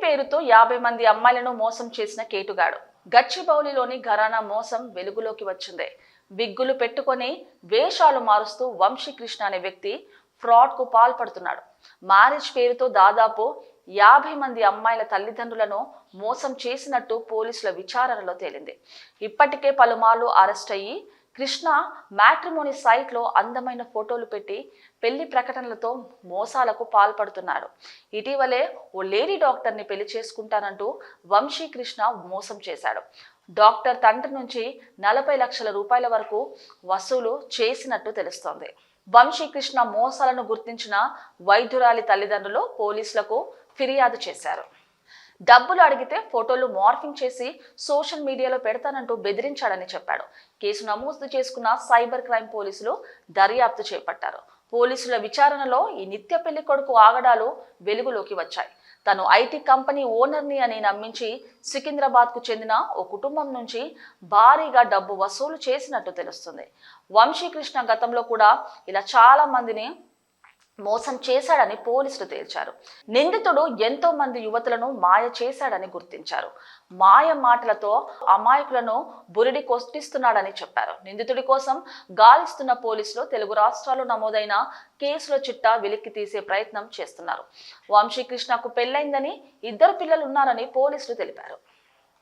పేరుతో 50 మంది అమ్మాయిలను మోసం చేసిన కేటుగాడు. గచ్చిబౌలిలోని ఘరానా మోసం వెలుగులోకి వచ్చింది. విగ్గులు పెట్టుకొని వేషాలు మారుస్తూ వంశీకృష్ణ అనే వ్యక్తి ఫ్రాడ్ కు పాల్పడుతున్నాడు. మ్యారేజ్ పేరుతో దాదాపు 50 మంది అమ్మాయిల తల్లిదండ్రులను మోసం చేసినట్టు పోలీసుల విచారణలో తేలింది. ఇప్పటికే పలుమార్లు అరెస్ట్ అయ్యి కృష్ణ మ్యాట్రిమోనీ సైట్లో అందమైన ఫోటోలు పెట్టి పెళ్లి ప్రకటనలతో మోసాలకు పాల్పడుతున్నాడు. ఇటీవలే ఓ లేడీ డాక్టర్ని పెళ్లి చేసుకుంటానంటూ వంశీకృష్ణ మోసం చేశాడు. డాక్టర్ తండ్రి నుంచి 40 లక్షల రూపాయల వరకు వసూలు చేసినట్టు తెలుస్తోంది. వంశీకృష్ణ మోసాలను గుర్తించిన వైద్యురాలి తల్లిదండ్రులు పోలీసులకు ఫిర్యాదు చేశారు. డబ్బులు అడిగితే ఫోటోలు మార్ఫింగ్ చేసి సోషల్ మీడియాలో పెడతానంటూ బెదిరించాడని చెప్పాడు. కేసు నమోదు చేసుకున్న సైబర్ క్రైమ్ పోలీసులు దర్యాప్తు చేపట్టారు. పోలీసుల విచారణలో ఈ నిత్య పెళ్లి కొడుకు ఆగడాలు వెలుగులోకి వచ్చాయి. తను ఐటీ కంపెనీ ఓనర్ని అని నమ్మించి సికింద్రాబాద్ కు చెందిన ఓ కుటుంబం నుంచి భారీగా డబ్బు వసూలు చేసినట్టు తెలుస్తుంది. వంశీకృష్ణ గతంలో కూడా ఇలా చాలా మందిని మోసం చేశాడని పోలీసులు తేల్చారు. నిందితుడు ఎంతో మంది యువతులను మాయ చేశాడని గుర్తించారు. మాయ మాటలతో అమాయకులను బురిడి కొట్టిస్తున్నాడని చెప్పారు. నిందితుడి కోసం గాలిస్తున్న పోలీసులు తెలుగు రాష్ట్రాల్లో నమోదైన కేసుల చిట్టా వెలికి తీసే ప్రయత్నం చేస్తున్నారు. వంశీకృష్ణకు పెళ్లైందని 2 పిల్లలున్నారని పోలీసులు తెలిపారు.